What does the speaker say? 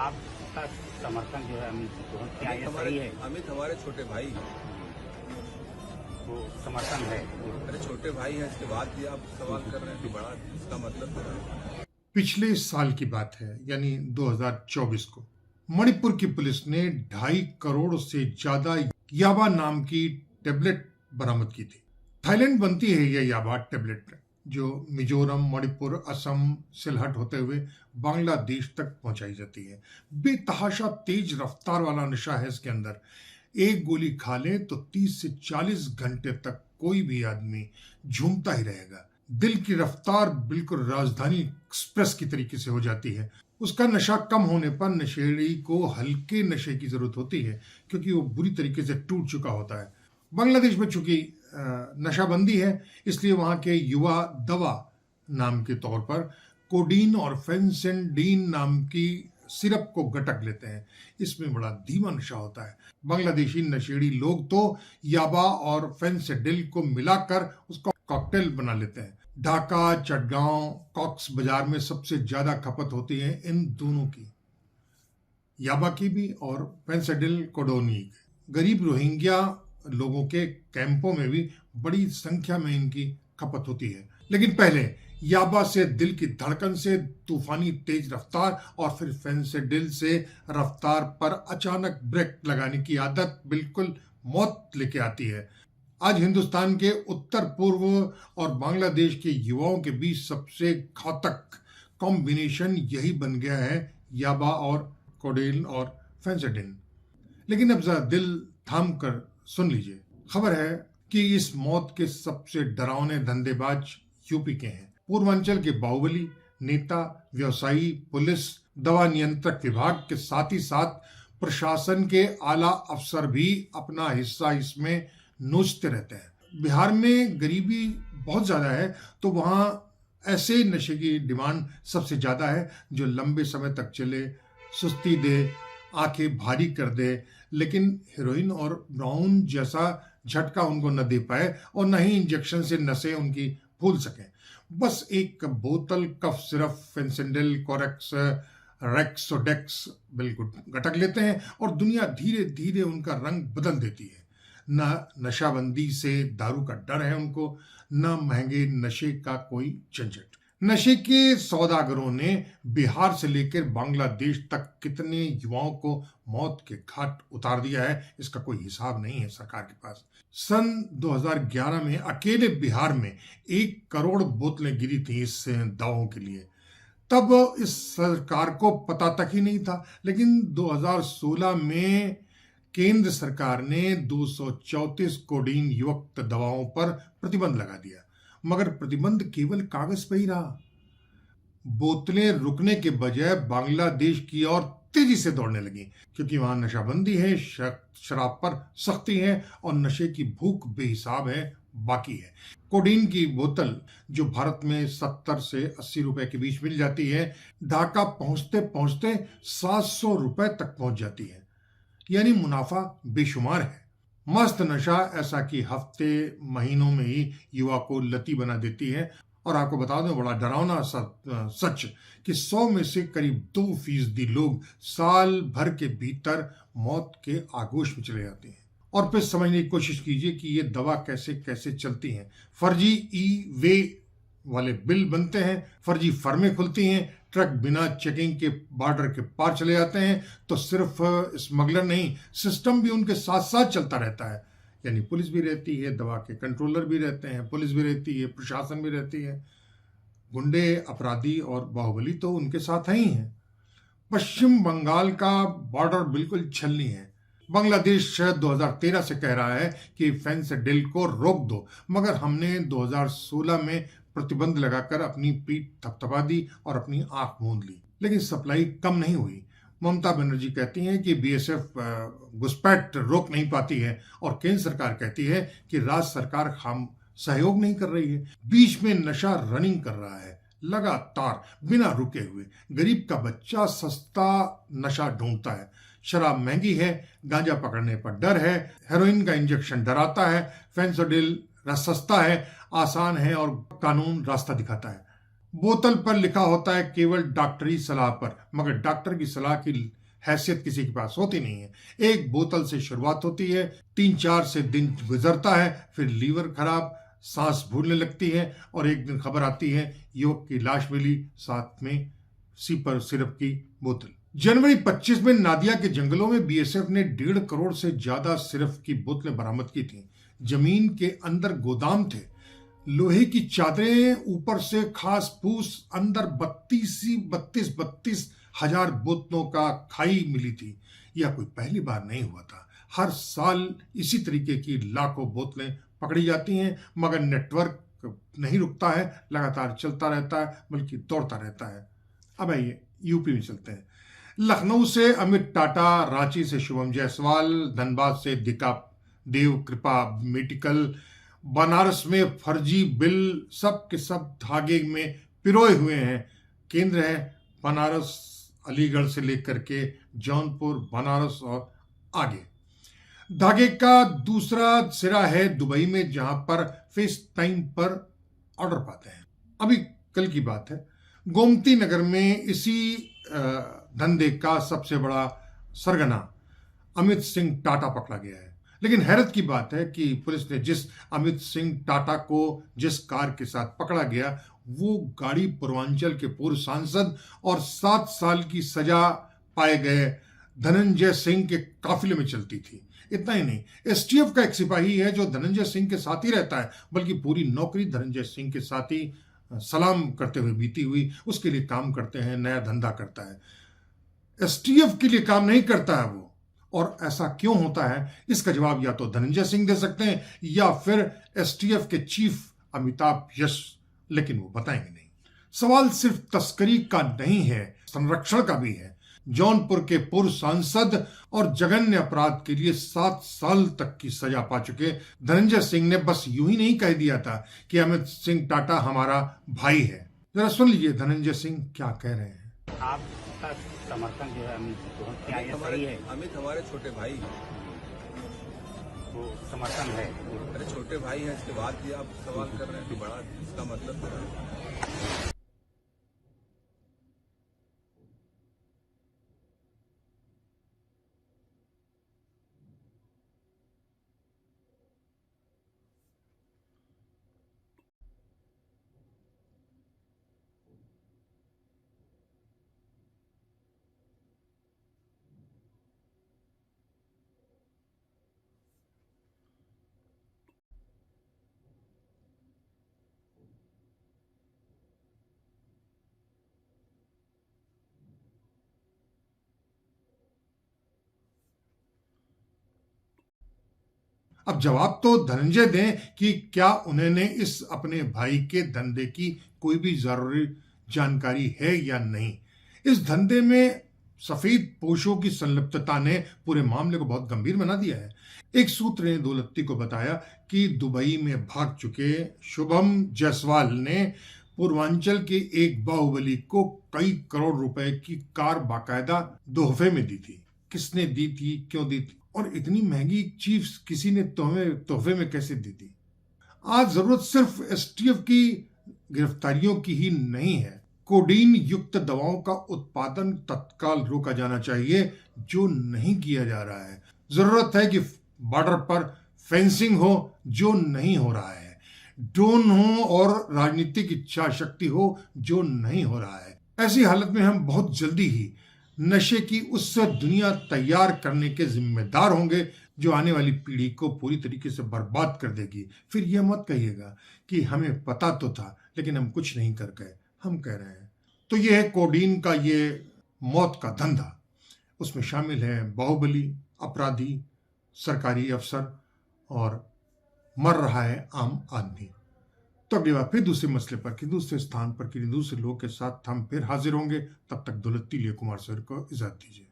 आपका समर्थन जो है अमित जी को, क्या ये सही है? अमित हमारे छोटे भाई हैं। वो समर्थन है? अरे छोटे भाई हैं, इसके बाद भी आप सवाल कर रहे हैं तो बड़ा इसका मतलब है। पिछले साल की बात है, यानी 2024 को मणिपुर की पुलिस ने 2.5 करोड़ से ज्यादा याबा नाम की टेबलेट बरामद की थी। थाईलैंड बनती है यह याबा टेबलेट, जो मिजोरम, मणिपुर, असम, सिलहट होते हुए बांग्लादेश तक पहुंचाई जाती है। बेतहाशा तेज रफ्तार वाला नशा है इसके अंदर। एक गोली खा ले तो 30 से 40 घंटे तक कोई भी आदमी झूमता ही रहेगा। दिल की रफ्तार बिल्कुल राजधानी एक्सप्रेस की तरीके से हो जाती है। उसका नशा कम होने पर नशेड़ी को हल्के नशे की जरूरत होती है, क्योंकि वो बुरी तरीके से टूट चुका होता है। बांग्लादेश में चूंकि नशाबंदी है, इसलिए वहां के युवा दवा नाम के तौर पर कोडीन और फेंसेंडीन नाम की सिरप को गटक लेते हैं। इसमें बड़ा धीमा नशा होता है। बांग्लादेशी नशेड़ी लोग तो याबा और फेंसेडिल को मिलाकर उसका कॉकटेल बना लेते हैं। ढाका, चटगांव, कॉक्स बाजार में सबसे ज्यादा खपत होती है इन दोनों की, याबा की भी और फेंसेडिल कोडोनी की। गरीब रोहिंग्या लोगों के कैंपों में भी बड़ी संख्या में इनकी खपत होती है। लेकिन पहले याबा से दिल की धड़कन से तूफानी तेज रफ्तार और फिर फेंसेडिल से रफ्तार पर अचानक ब्रेक लगाने की आदत बिल्कुल मौत लेके आती है। आज हिंदुस्तान के उत्तर पूर्व और बांग्लादेश के युवाओं के बीच सबसे घातक कॉम्बिनेशन यही बन गया है, याबा और कोडेन और फेंसेडिन। लेकिन अब जरा दिल थाम कर सुन लीजिए। खबर है कि इस मौत के सबसे डरावने धंधेबाज यूपी के हैं। पूर्वांचल के बाहुबली नेता, व्यवसायी, पुलिस, दवा नियंत्रक विभाग के साथ ही साथ प्रशासन के आला अफसर भी अपना हिस्सा इसमें नोचते रहते हैं। बिहार में गरीबी बहुत ज्यादा है, तो वहां ऐसे नशे की डिमांड सबसे ज्यादा है जो लंबे समय तक चले, सुस्ती दे, आंखें भारी कर दे, लेकिन हेरोइन और ब्राउन जैसा झटका उनको न दे पाए और न ही इंजेक्शन से नसें उनकी फूल सकें। बस एक बोतल कफ सिरप, फेंसेडिल, कोरेक्स, रेक्सोडेक्स बिल्कुल गटक लेते हैं और दुनिया धीरे धीरे उनका रंग बदल देती है। न नशाबंदी से दारू का डर है उनको, न महंगे नशे का कोई झंझट। नशे के सौदागरों ने बिहार से लेकर बांग्लादेश तक कितने युवाओं को मौत के घाट उतार दिया है, इसका कोई हिसाब नहीं है सरकार के पास। सन 2011 में अकेले बिहार में 1 करोड़ बोतलें गिरी थी इस दवाओं के लिए। तब इस सरकार को पता तक ही नहीं था, लेकिन 2016 में केंद्र सरकार ने 234 कोडीन युक्त दवाओं पर प्रतिबंध लगा दिया। मगर प्रतिबंध केवल कागज पर ही रहा। बोतलें रुकने के बजाय बांग्लादेश की ओर तेजी से दौड़ने लगी, क्योंकि वहां नशाबंदी है, शराब पर सख्ती है और नशे की भूख बेहिसाब है, बाकी है। कोडीन की बोतल जो भारत में 70 से 80 रुपए के बीच मिल जाती है, ढाका पहुंचते पहुंचते 700 रुपए तक पहुंच जाती है। यानी मुनाफा बेशुमार है। मस्त नशा ऐसा कि हफ्ते महीनों में ही युवा को लती बना देती है। और आपको बता दें बड़ा डरावना सच कि 100 में से करीब 2% लोग साल भर के भीतर मौत के आगोश में चले जाते हैं। और फिर समझने की कोशिश कीजिए कि ये दवा कैसे कैसे चलती हैं। फर्जी ई वे वाले बिल बनते हैं, फर्जी फर्में खुलती हैं, ट्रक बिना चेकिंग के बॉर्डर के पार चले जाते हैं। तो सिर्फ स्मगलर नहीं, सिस्टम भी उनके साथ साथ चलता रहता है। यानी पुलिस भी रहती है, दवा के कंट्रोलर भी रहते हैं, पुलिस भी रहती है, प्रशासन भी रहती है। गुंडे, अपराधी और बाहुबली तो उनके साथ ही हैं। पश्चिम बंगाल का बॉर्डर बिल्कुल छलनी है। बांग्लादेश 2013 से कह रहा है कि फेंसेडिल को रोक दो, मगर हमने 2016 में प्रतिबंध लगाकर अपनी पीठ थपथपा दी और अपनी आंख मूंद ली, लेकिन सप्लाई कम नहीं हुई। ममता बनर्जी कहती हैं कि बीएसएफ घुसपैठ रोक नहीं पाती है और केंद्र सरकार कहती है कि राज्य सरकार हम सहयोग नहीं कर रही है। बीच में नशा रनिंग कर रहा है लगातार, बिना रुके हुए। गरीब का बच्चा सस्ता नशा ढूंढता है। शराब महंगी है, गांजा पकड़ने पर डर है, हेरोइन का इंजेक्शन डराता है, फेंसेडिल सस्ता है, आसान है और कानून रास्ता दिखाता है। बोतल पर लिखा होता है केवल डॉक्टरी सलाह पर, मगर डॉक्टर की सलाह की हैसियत किसी के पास होती नहीं है। एक बोतल से शुरुआत होती है, 3-4 से दिन गुजरता है, फिर लीवर खराब, सांस भूलने लगती है और एक दिन खबर आती है युवक की लाश मिली, साथ में सीपर सिरप की बोतल। जनवरी 25 में नादिया के जंगलों में बीएसएफ ने 1.5 करोड़ से ज्यादा सिरप की बोतलें बरामद की थी। जमीन के अंदर गोदाम थे, लोहे की चादरें, ऊपर से खास फूस, अंदर 32 हजार बोतलों का खाई मिली थी। यह कोई पहली बार नहीं हुआ था। हर साल इसी तरीके की लाखों बोतलें पकड़ी जाती हैं, मगर नेटवर्क नहीं रुकता है, लगातार चलता रहता है, बल्कि दौड़ता रहता है। अब आइए यूपी में चलते हैं। लखनऊ से अमित टाटा, रांची से शुभम जायसवाल, धनबाद से दिका देव कृपा मेडिकल, बनारस में फर्जी बिल, सब के सब धागे में पिरोए हुए हैं। केंद्र है बनारस, अलीगढ़ से लेकर के जौनपुर, बनारस और आगे। धागे का दूसरा सिरा है दुबई में, जहां पर फेस टाइम पर ऑर्डर पाते हैं। अभी कल की बात है, गोमती नगर में इसी धंधे का सबसे बड़ा सरगना अमित सिंह टाटा पकड़ा गया है। लेकिन हैरत की बात है कि पुलिस ने जिस अमित सिंह टाटा को जिस कार के साथ पकड़ा गया, वो गाड़ी पूर्वांचल के पूर्व सांसद और 7 साल की सजा पाए गए धनंजय सिंह के काफिले में चलती थी। इतना ही नहीं, एसटीएफ का एक सिपाही है जो धनंजय सिंह के साथ ही रहता है, बल्कि पूरी नौकरी धनंजय सिंह के साथ ही सलाम करते हुए बीती हुई, उसके लिए काम करते हैं, नया धंधा करता है। एसटीएफ के लिए काम नहीं करता है वो। और ऐसा क्यों होता है, इसका जवाब या तो धनंजय सिंह दे सकते हैं या फिर एसटीएफ के चीफ अमिताभ यश, लेकिन वो बताएंगे नहीं। सवाल सिर्फ तस्करी का नहीं है, संरक्षण का भी है। जौनपुर के पूर्व सांसद और जघन्य अपराध के लिए 7 साल तक की सजा पा चुके धनंजय सिंह ने बस यूं ही नहीं कह दिया था कि अमित सिंह टाटा हमारा भाई है। जरा सुन लीजिए धनंजय सिंह क्या कह रहे हैं। आपका समर्थन जो है अमित को, क्या ये सही है? अमित हमारे छोटे भाई, वो समर्थन है? अरे छोटे भाई हैं, इसके बाद भी आप सवाल कर रहे हैं तो बड़ा इसका मतलब है। अब जवाब तो धनंजय दें कि क्या उन्होंने इस अपने भाई के धंधे की कोई भी जरूरी जानकारी है या नहीं। इस धंधे में सफेद पोशों की संलिप्तता ने पूरे मामले को बहुत गंभीर बना दिया है। एक सूत्र ने दौलती को बताया कि दुबई में भाग चुके शुभम जायसवाल ने पूर्वांचल के एक बाहुबली को कई करोड़ रुपए की कार बाकायदा तोहफे में दी थी। किसने दी थी, क्यों दी थी, और इतनी महंगी चीज किसी ने तोहफे में कैसे दी थी। आज जरूरत सिर्फ एसटीएफ की गिरफ्तारियों की ही नहीं है, कोडीन युक्त दवाओं का उत्पादन तत्काल रोका जाना चाहिए, जो नहीं किया जा रहा है। जरूरत है कि बॉर्डर पर फेंसिंग हो, जो नहीं हो रहा है। ड्रोन हो और राजनीतिक इच्छा शक्ति हो, जो नहीं हो रहा है। ऐसी हालत में हम बहुत जल्दी ही नशे की उस दुनिया तैयार करने के जिम्मेदार होंगे जो आने वाली पीढ़ी को पूरी तरीके से बर्बाद कर देगी। फिर यह मत कहिएगा कि हमें पता तो था लेकिन हम कुछ नहीं कर गए। हम कह रहे हैं तो यह है कोडीन का ये मौत का धंधा। उसमें शामिल है बाहुबली, अपराधी, सरकारी अफसर और मर रहा है आम आदमी। तो अगली बार फिर दूसरे मसले पर, कि दूसरे स्थान पर, कि दूसरे लोग के साथ हम फिर हाजिर होंगे। तब तक दौलती लिए कुमार सर को इजाजत दीजिए।